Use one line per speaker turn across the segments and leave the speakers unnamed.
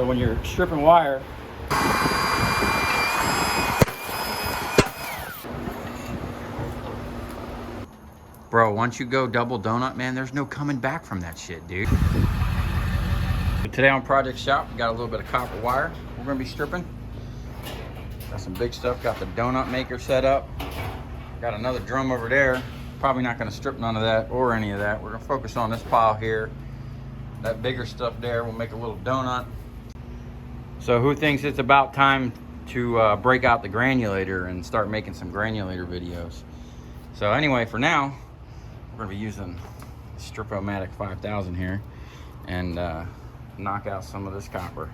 So when you're stripping wire, bro, once you go double donut, man, there's no coming back from that shit, dude. Today on Project Shop, we got a little bit of copper wire we're gonna be stripping. Got some big stuff, got the donut maker set up. Got another drum over there. Probably not gonna strip none of that or any of that. We're gonna focus on this pile here. That bigger stuff there, we'll make a little donut. So who thinks it's about time to break out the granulator and start making some granulator videos? So anyway, for now, we're gonna be using Strip-O-Matic 5000 here and knock out some of this copper.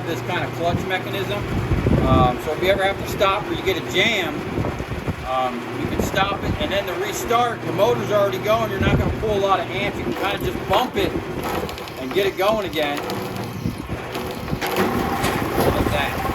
This kind of clutch mechanism. So if you ever have to stop or you get a jam, you can stop it and then to restart, the motor's already going. You're not going to pull a lot of amps. You can kind of just bump it and get it going again. Like that.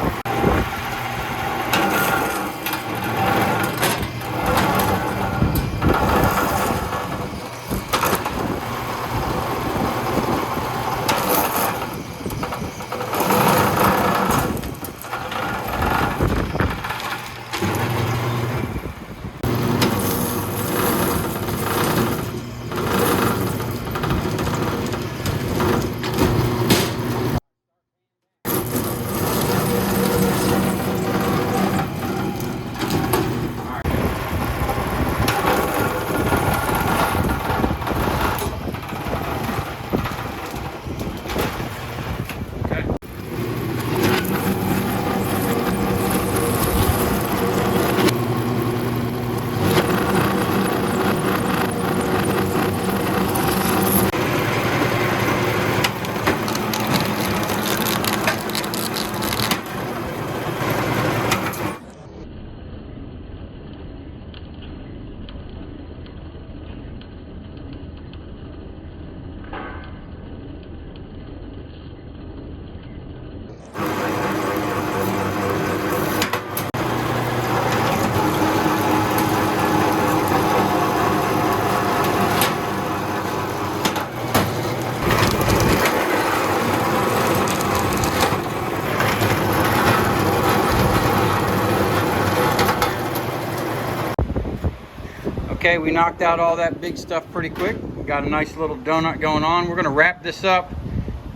Okay, we knocked out all that big stuff pretty quick. We got a nice little donut going on. We're gonna wrap this up,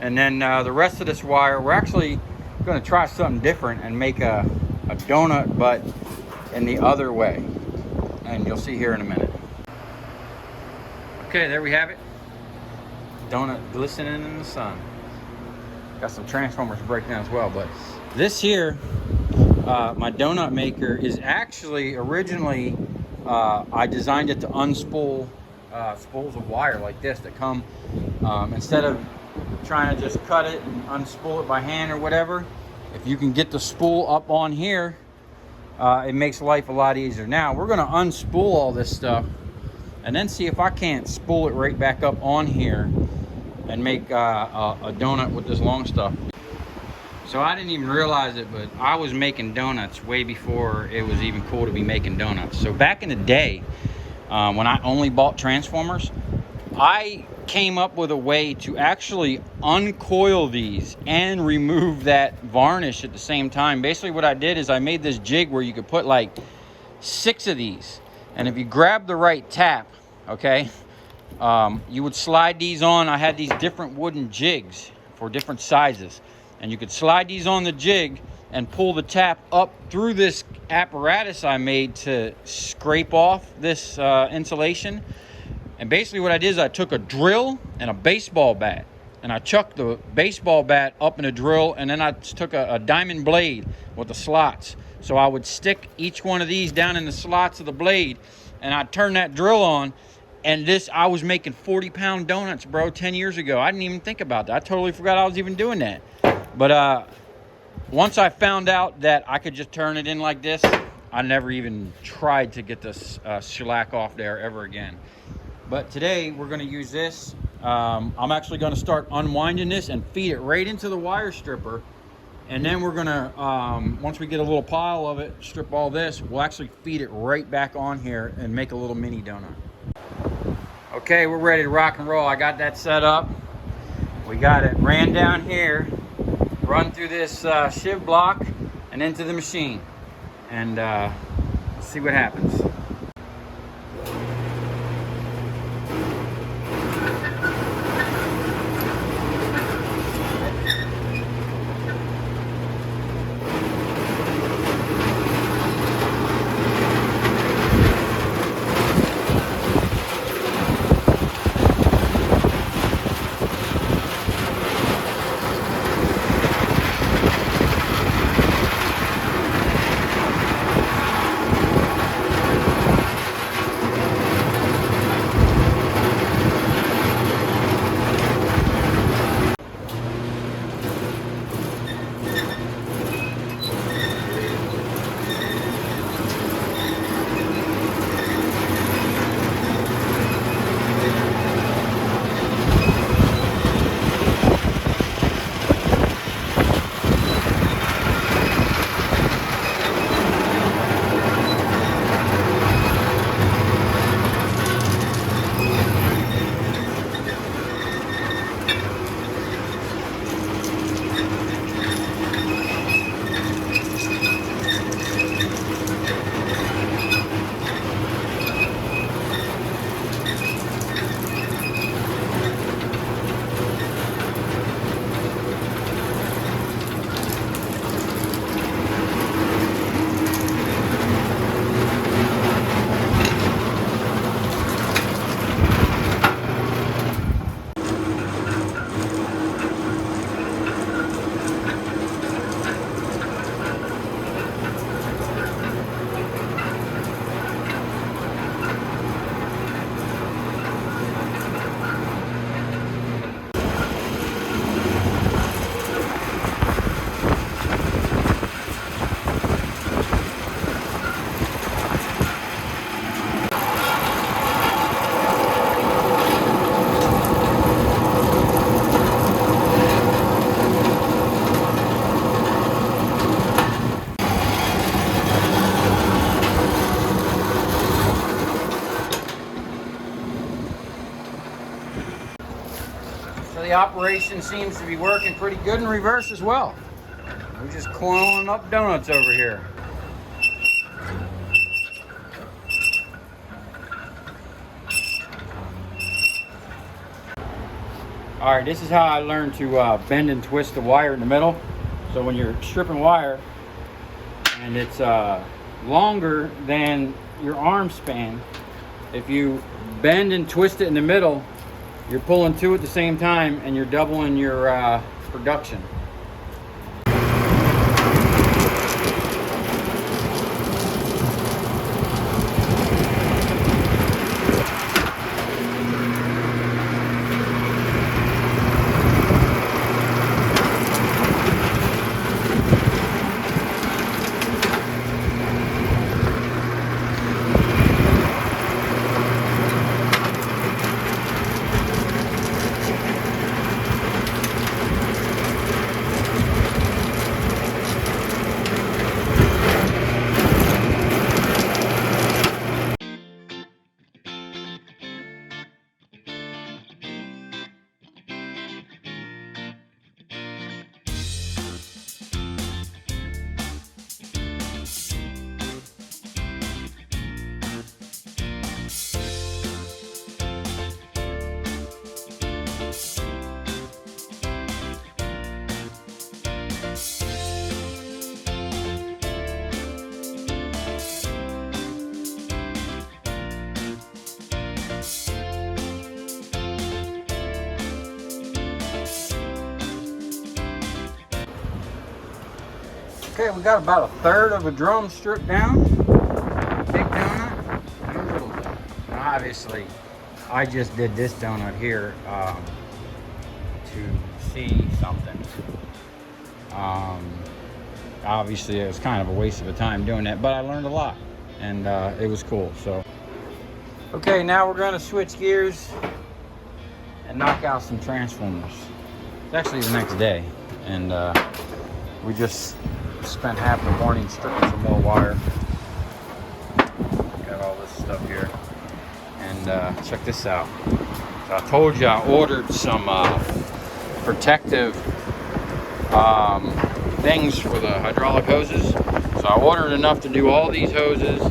and then the rest of this wire, we're actually gonna try something different and make a donut, but in the other way. And you'll see here in a minute. Okay, there we have it. Donut glistening in the sun. Got some transformers to break down as well, but this here, my donut maker is actually originally, I designed it to unspool spools of wire like this that come, instead of trying to just cut it and unspool it by hand or whatever, if you can get the spool up on here, it makes life a lot easier. Now we're going to unspool all this stuff and then see if I can't spool it right back up on here and make a donut with this long stuff. So I didn't even realize it, but I was making donuts way before it was even cool to be making donuts. So back in the day, when I only bought transformers, I came up with a way to actually uncoil these and remove that varnish at the same time. Basically what I did is I made this jig where you could put like 6 of these, and if you grab the right tap, okay, you would slide these on. I had these different wooden jigs for different sizes, and you could slide these on the jig and pull the tap up through this apparatus I made to scrape off this insulation. And basically what I did is I took a drill and a baseball bat, and I chucked the baseball bat up in a drill, and then I took a diamond blade with the slots. So I would stick each one of these down in the slots of the blade, and I'd turn that drill on, and I was making 40-pound donuts, bro, 10 years ago. I didn't even think about that. I totally forgot I was even doing that. But once I found out that I could just turn it in like this, I never even tried to get this shellac off there ever again. But today we're going to use this. I'm actually going to start unwinding this and feed it right into the wire stripper. And then we're going to, once we get a little pile of it, strip all this, we'll actually feed it right back on here and make a little mini donut. Okay, we're ready to rock and roll. I got that set up. We got it ran down here, run through this shiv block and into the machine. And let's see what happens. The operation seems to be working pretty good in reverse as well. We're just coiling up donuts over here. All right, this is how I learned to bend and twist the wire in the middle. So when you're stripping wire and it's longer than your arm span, if you bend and twist it in the middle, you're pulling two at the same time and you're doubling your production. Okay, we got about a third of a drum stripped down. Big donut and a little donut. Now obviously, I just did this donut here to see something. Obviously, it was kind of a waste of a time doing that, but I learned a lot, and it was cool. So, okay, now we're going to switch gears and knock out some transformers. It's actually the next day, and we just spent half the morning stripping some more wire. Got all this stuff here, and check this out. So I told you I ordered some protective things for the hydraulic hoses. So I ordered enough to do all these hoses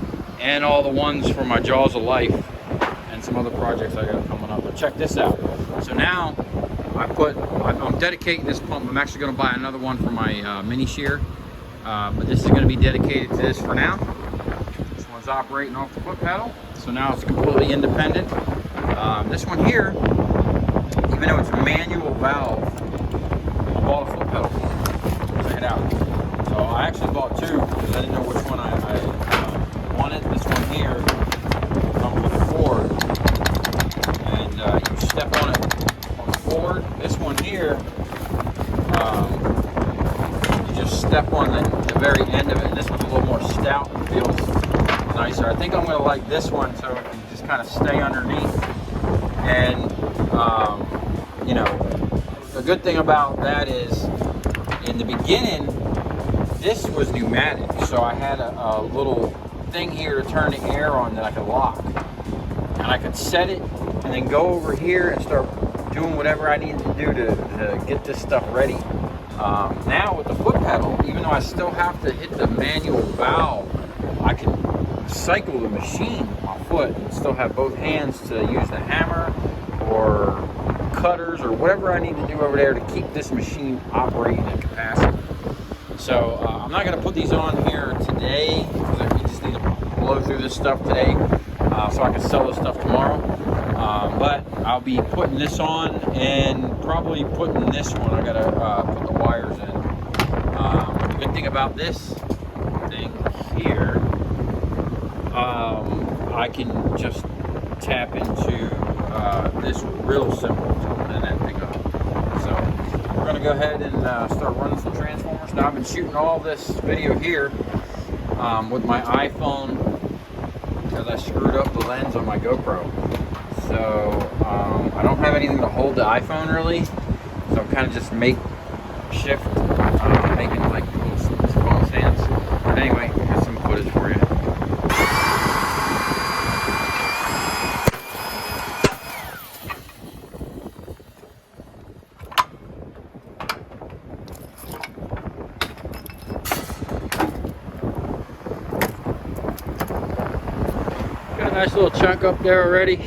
and all the ones for my Jaws of Life and some other projects I got coming up. But check this out. So now I'm dedicating this pump. I'm actually going to buy another one for my mini shear, but this is going to be dedicated to this for now. This one's operating off the foot pedal, so now it's completely independent. This one here, even though it's a manual valve, I bought a foot pedal. Check it out. So I actually bought two because I didn't know which one I wanted. This one here comes with a cord, and you step on it on the forward. This one here, you just step on the very end of it. And this one's a little more stout and feels nicer. I think I'm going to like this one so it can just kind of stay underneath. And you know, the good thing about that is, in the beginning, this was pneumatic, so I had a little thing here to turn the air on that I could lock, and I could set it and then go over here and start doing whatever I needed to do to get this stuff ready. Now with the foot pedal, even though I still have to hit the manual valve, I can cycle the machine with my foot and still have both hands to use the hammer or cutters or whatever I need to do over there to keep this machine operating at capacity. So I'm not going to put these on here today because we just need to blow through this stuff today so I can sell this stuff tomorrow. But I'll be putting this on and probably putting this one. I got to put the wires in. The good thing about this thing here, I can just tap into this real simple to open that thing up. So we're going to go ahead and start running some transformers. Now I've been shooting all this video here with my iPhone because I screwed up the lens on my GoPro. So I don't have anything to hold the iPhone really, so I'm kind of just makeshift, making like little phone stands. But anyway, here's some footage for you. Got a nice little chunk up there already.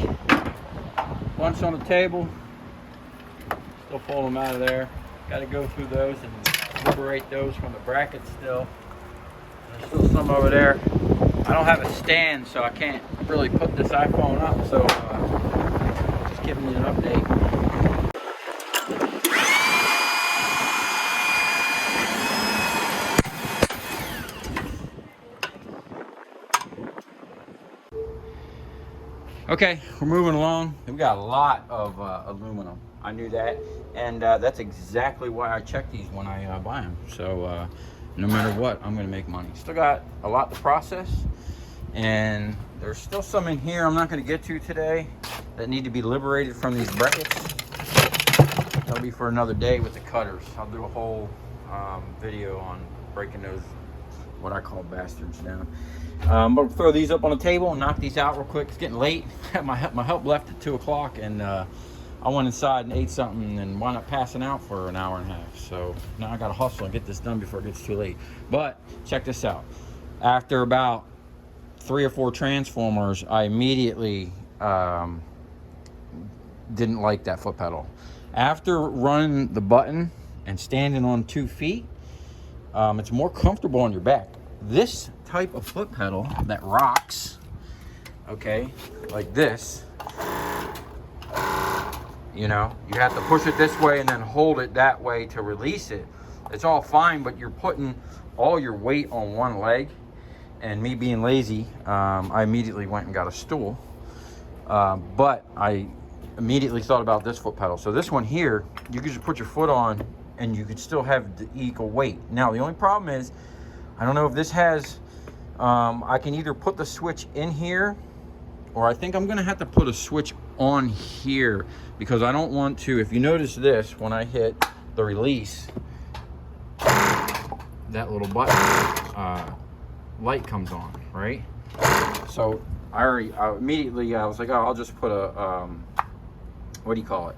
Bunch on the table. Still pull them out of there. Got to go through those and liberate those from the brackets still. There's still some over there. I don't have a stand, so I can't really put this iPhone up, so just giving you an update. Okay, we're moving along. We got a lot of aluminum. I knew that, and that's exactly why I check these when I buy them. So no matter what, I'm gonna make money. Still got a lot to process, and there's still some in here I'm not gonna get to today that need to be liberated from these brackets. That'll be for another day with the cutters. I'll do a whole video on breaking those, what I call bastards, down. But we'll throw these up on the table and knock these out real quick. It's getting late. my help left at 2 o'clock, and I went inside and ate something and wound up passing out for an hour and a half. So now I gotta hustle and get this done before it gets too late. But check this out. After about 3 or 4 transformers, I immediately didn't like that foot pedal. After running the button and standing on 2 feet, it's more comfortable on your back. This type of foot pedal that rocks, okay, like this, you know, you have to push it this way and then hold it that way to release it. It's all fine, but you're putting all your weight on one leg. And me being lazy, I immediately went and got a stool. But I immediately thought about this foot pedal. So this one here, you could just put your foot on and you could still have the equal weight. Now, the only problem is, I don't know if this has, I can either put the switch in here, or I think I'm gonna have to put a switch on here, because I don't want to, if you notice this, when I hit the release, that little button, light comes on, right? So I immediately was like, oh, I'll just put a, what do you call it?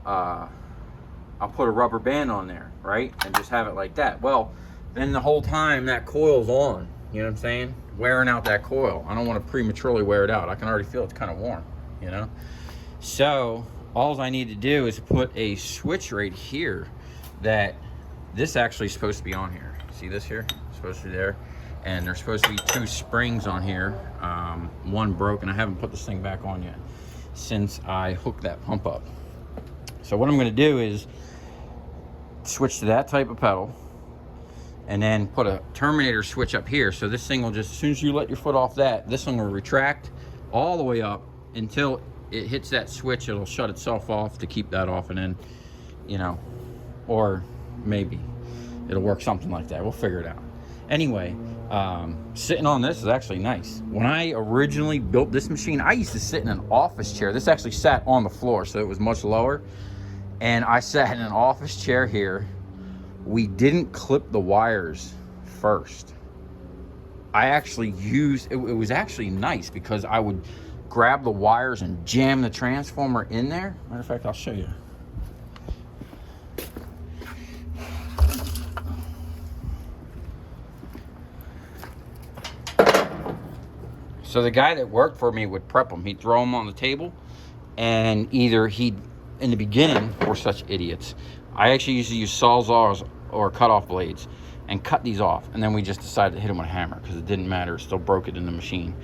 I'll put a rubber band on there, right? And just have it like that. Well, then the whole time that coil's on, you know what I'm saying? Wearing out that coil. I don't want to prematurely wear it out. I can already feel it's kind of warm, you know? So all I need to do is put a switch right here that this actually is supposed to be on here. See this here? It's supposed to be there. And there's supposed to be 2 springs on here. One broke, and I haven't put this thing back on yet since I hooked that pump up. So what I'm gonna do is switch to that type of pedal, and then put a terminator switch up here. So this thing will just, as soon as you let your foot off that, this one will retract all the way up until it hits that switch. It'll shut itself off to keep that off, and then, you know, or maybe it'll work something like that. We'll figure it out. Anyway, sitting on this is actually nice. When I originally built this machine, I used to sit in an office chair. This actually sat on the floor, so it was much lower. And I sat in an office chair here. We didn't clip the wires first. I actually used, it was actually nice because I would grab the wires and jam the transformer in there. Matter of fact, I'll show you. So the guy that worked for me would prep them. He'd throw them on the table, and either in the beginning, we're such idiots. I actually used to use sawzalls or cut-off blades and cut these off, and then we just decided to hit them with a hammer because it didn't matter. It still broke it in the machine.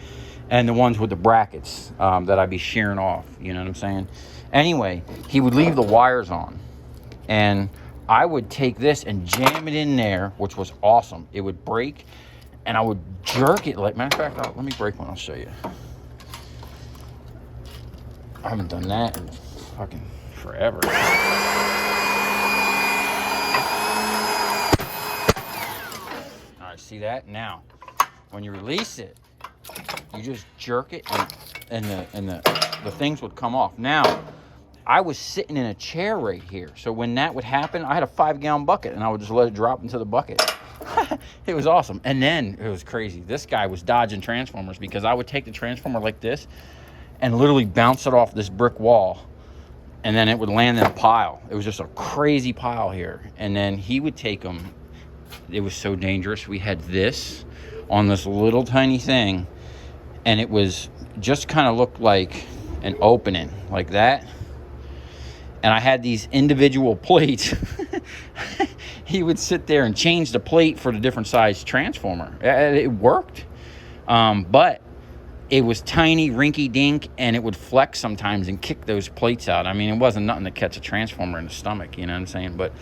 And the ones with the brackets that I'd be shearing off, you know what I'm saying? Anyway, he would leave the wires on, and I would take this and jam it in there, which was awesome. It would break, and I would jerk it. Like, matter of fact, let me break one, I'll show you. I haven't done that in fucking forever. All right, see that? Now, when you release it, you just jerk it, and the things would come off. Now, I was sitting in a chair right here, so when that would happen, I had a 5-gallon bucket, and I would just let it drop into the bucket. It was awesome. And then it was crazy. This guy was dodging transformers because I would take the transformer like this and literally bounce it off this brick wall, and then it would land in a pile. It was just a crazy pile here. And then he would take them. It was so dangerous. We had this on this little tiny thing, and it was just kind of looked like an opening like that. And I had these individual plates. He would sit there and change the plate for the different size transformer. It worked, but it was tiny, rinky-dink, and it would flex sometimes and kick those plates out. I mean, it wasn't nothing to catch a transformer in the stomach, you know what I'm saying? But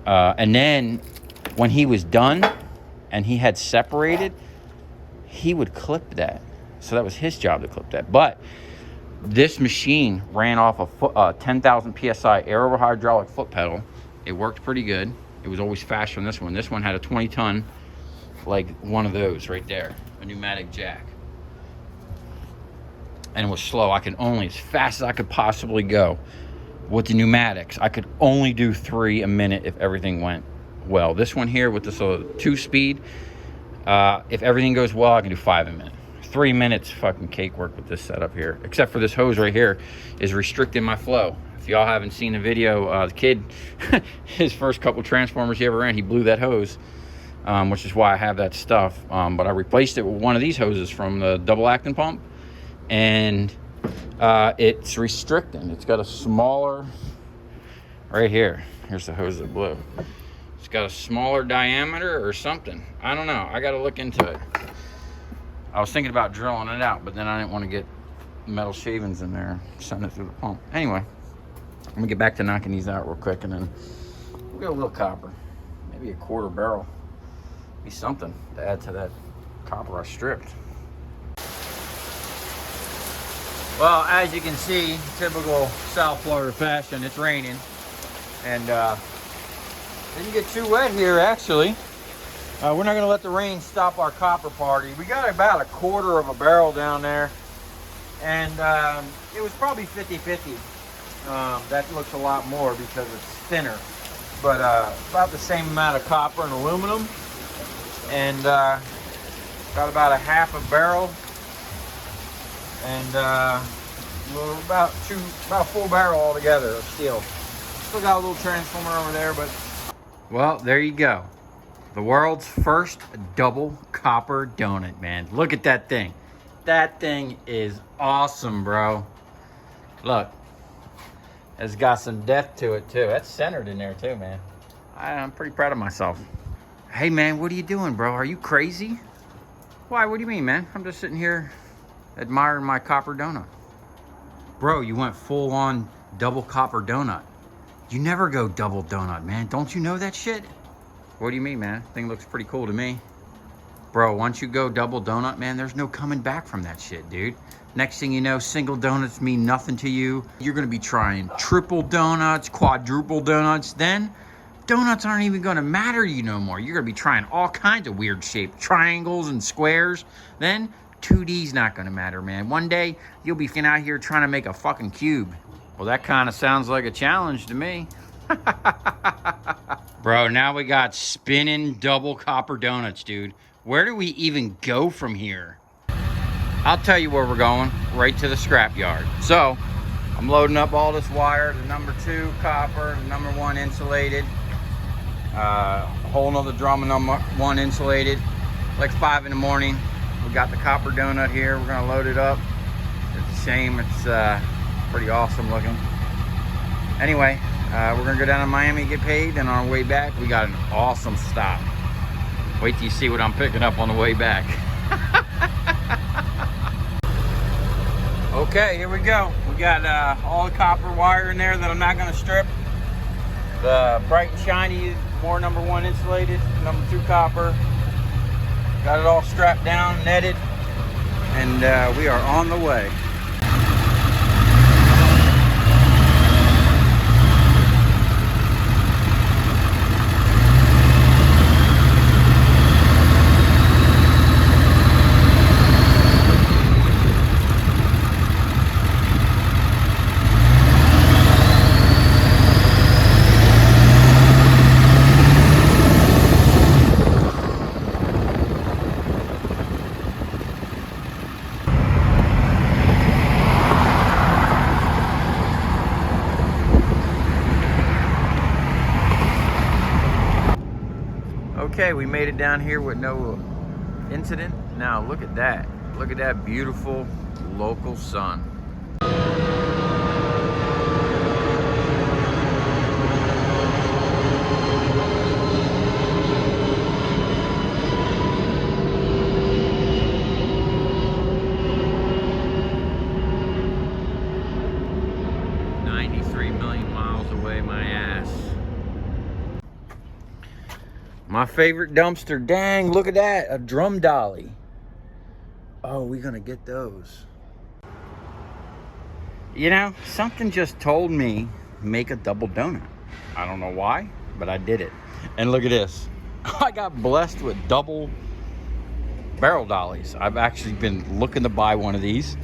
and then when he was done and he had separated, he would clip that. So that was his job to clip that. But this machine ran off a 10,000 PSI aero-hydraulic foot pedal. It worked pretty good. It was always faster than this one. This one had a 20-ton, like one of those right there, a pneumatic jack. And it was slow. I could only, as fast as I could possibly go with the pneumatics, I could only do 3 a minute if everything went well. This one here with this 2-speed, if everything goes well, I can do 5 a minute. 3 minutes, fucking cake work with this setup here. Except for this hose right here is restricting my flow. If y'all haven't seen the video, the kid, his first couple transformers he ever ran, he blew that hose, which is why I have that stuff. But I replaced it with one of these hoses from the double acting pump, and it's restricting. It's got a smaller, right here. Here's the hose that blew. It's got a smaller diameter or something. I don't know. I got to look into it. I was thinking about drilling it out, but then I didn't want to get metal shavings in there, send it through the pump. Anyway, I'm gonna get back to knocking these out real quick, and then we'll get a little copper, maybe a 1/4 barrel. Be something to add to that copper I stripped. Well, as you can see, typical South Florida fashion, it's raining. And didn't get too wet here, actually. We're not gonna let the rain stop our copper party. We got about a quarter of a barrel down there. And it was probably 50-50. That looks a lot more because it's thinner. But about the same amount of copper and aluminum. And got about a half a barrel. And about a full barrel altogether of steel. Still got a little transformer over there, but... Well, there you go. The world's first double copper donut, man. Look at that thing. That thing is awesome, bro. Look. It's got some depth to it, too. That's centered in there, too, man. I'm pretty proud of myself. Hey, man, what are you doing, bro? Are you crazy? Why? What do you mean, man? I'm just sitting here admiring my copper donut. Bro, you went full on double copper donut. You never go double donut, man. Don't you know that shit? What do you mean, man? Thing looks pretty cool to me. Bro, once you go double donut, man, there's no coming back from that shit, dude. Next thing you know, single donuts mean nothing to you. You're gonna be trying triple donuts, quadruple donuts. Then donuts aren't even gonna matter to you no more. You're gonna be trying all kinds of weird shaped triangles and squares. Then 2D's not gonna matter, man. One day, you'll be out here trying to make a fucking cube. Well, that kind of sounds like a challenge to me. Bro, now we got spinning double copper donuts, dude. Where do we even go from here? I'll tell you where we're going, right to the scrap yard. So, I'm loading up all this wire, the number 2 copper, the number 1 insulated, a whole nother drum of number 1 insulated, like 5 in the morning. We got the copper donut here, we're gonna load it up. It's a shame, it's pretty awesome looking. Anyway, we're gonna go down to Miami and get paid, and on our way back, we got an awesome stop. Wait till you see what I'm picking up on the way back. Okay, here we go. We got all the copper wire in there that I'm not gonna strip. The bright and shiny, more number 1 insulated, number 2 copper. Got it all strapped down, netted, and we are on the way. Okay, we made it down here with no incident. Now look at that. Look at that beautiful local sun. My favorite dumpster, dang, look at that, a drum dolly. Oh, we're gonna get those. You know, something just told me, make a double donut. I don't know why, but I did it. And look at this. I got blessed with double barrel dollies. I've actually been looking to buy one of these.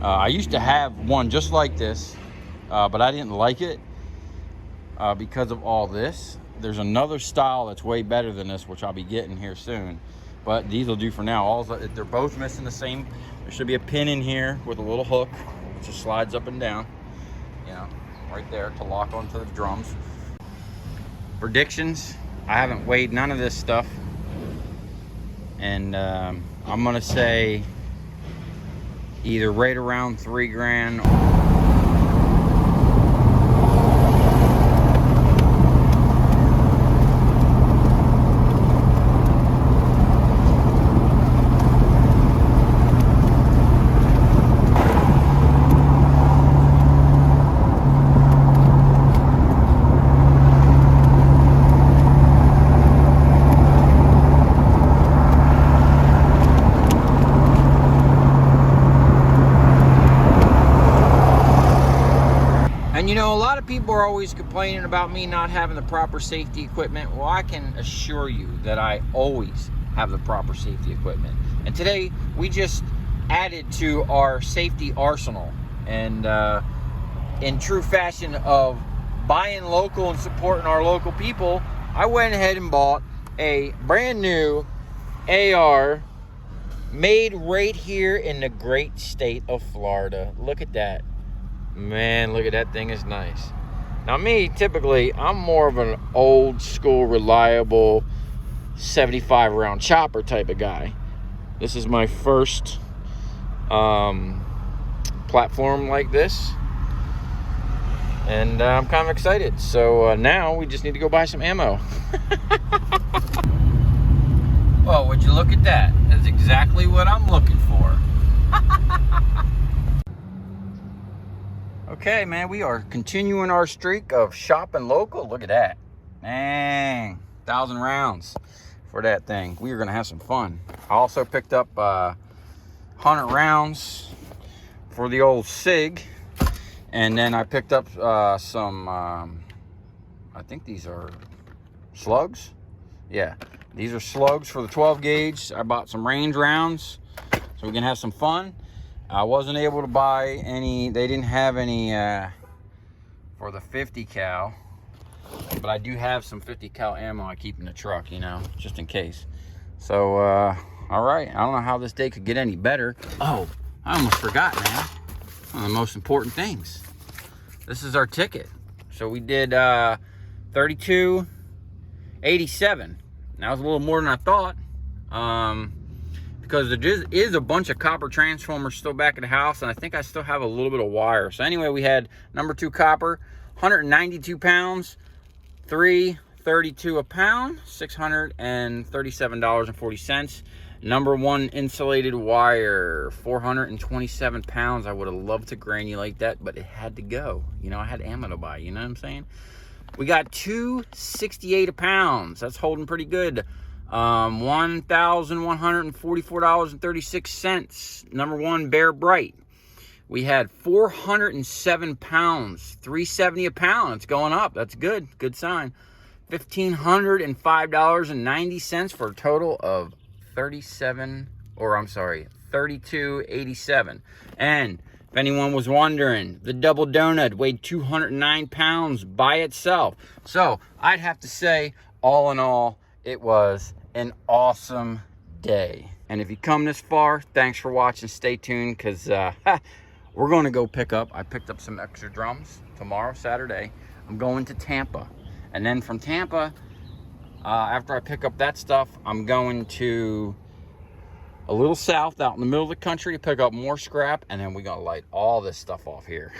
I used to have one just like this, but I didn't like it because of all this. There's another style that's way better than this, which I'll be getting here soon. But these will do for now. They're both missing the same. There should be a pin in here with a little hook, which just slides up and down. You know, right there to lock onto the drums. Predictions, I haven't weighed none of this stuff. And I'm gonna say either right around 3 grand. And you know, a lot of people are always complaining about me not having the proper safety equipment. Well, I can assure you that I always have the proper safety equipment. And today we just added to our safety arsenal. And in true fashion of buying local and supporting our local people, I went ahead and bought a brand new AR made right here in the great state of Florida. Look at that. Man, look at that thing, is nice. Now me, typically, I'm more of an old school, reliable 75 round chopper type of guy. This is my first platform like this. And I'm kind of excited. So now we just need to go buy some ammo. Well, would you look at that? That's exactly what I'm looking for. Okay, man, we are continuing our streak of shopping local. Look at that. Dang, 1,000 rounds for that thing. We are gonna have some fun. I also picked up 100 rounds for the old SIG. And then I picked up some, I think these are slugs. Yeah, these are slugs for the 12 gauge. I bought some range rounds so we can have some fun. I wasn't able to buy any, they didn't have any for the 50 cal, but I do have some 50 cal ammo I keep in the truck, you know, just in case. So, all right, I don't know how this day could get any better. Oh, I almost forgot, man. One of the most important things. This is our ticket. So we did 32.87. That was a little more than I thought. Because there is a bunch of copper transformers still back at the house, and I think I still have a little bit of wire. So anyway, we had number 2 copper, 192 pounds, 332 a pound, $637.40. Number 1 insulated wire, 427 pounds. I would have loved to granulate that, but it had to go. You know, I had ammo to buy, you know what I'm saying? We got 268 a pound. That's holding pretty good. $1,144.36. Number 1 Bear Bright. We had 407 pounds, 370 a pound. It's going up. That's good. Good sign. $1,505.90 for a total of 32.87. And if anyone was wondering, the double donut weighed 209 pounds by itself. So I'd have to say, all in all, it was an awesome day. And if you come this far, thanks for watching. Stay tuned, because we're going to go pick up. I picked up some extra drums tomorrow, Saturday. I'm going to Tampa. And then from Tampa, after I pick up that stuff, I'm going to a little south out in the middle of the country to pick up more scrap. And then we're going to light all this stuff off here.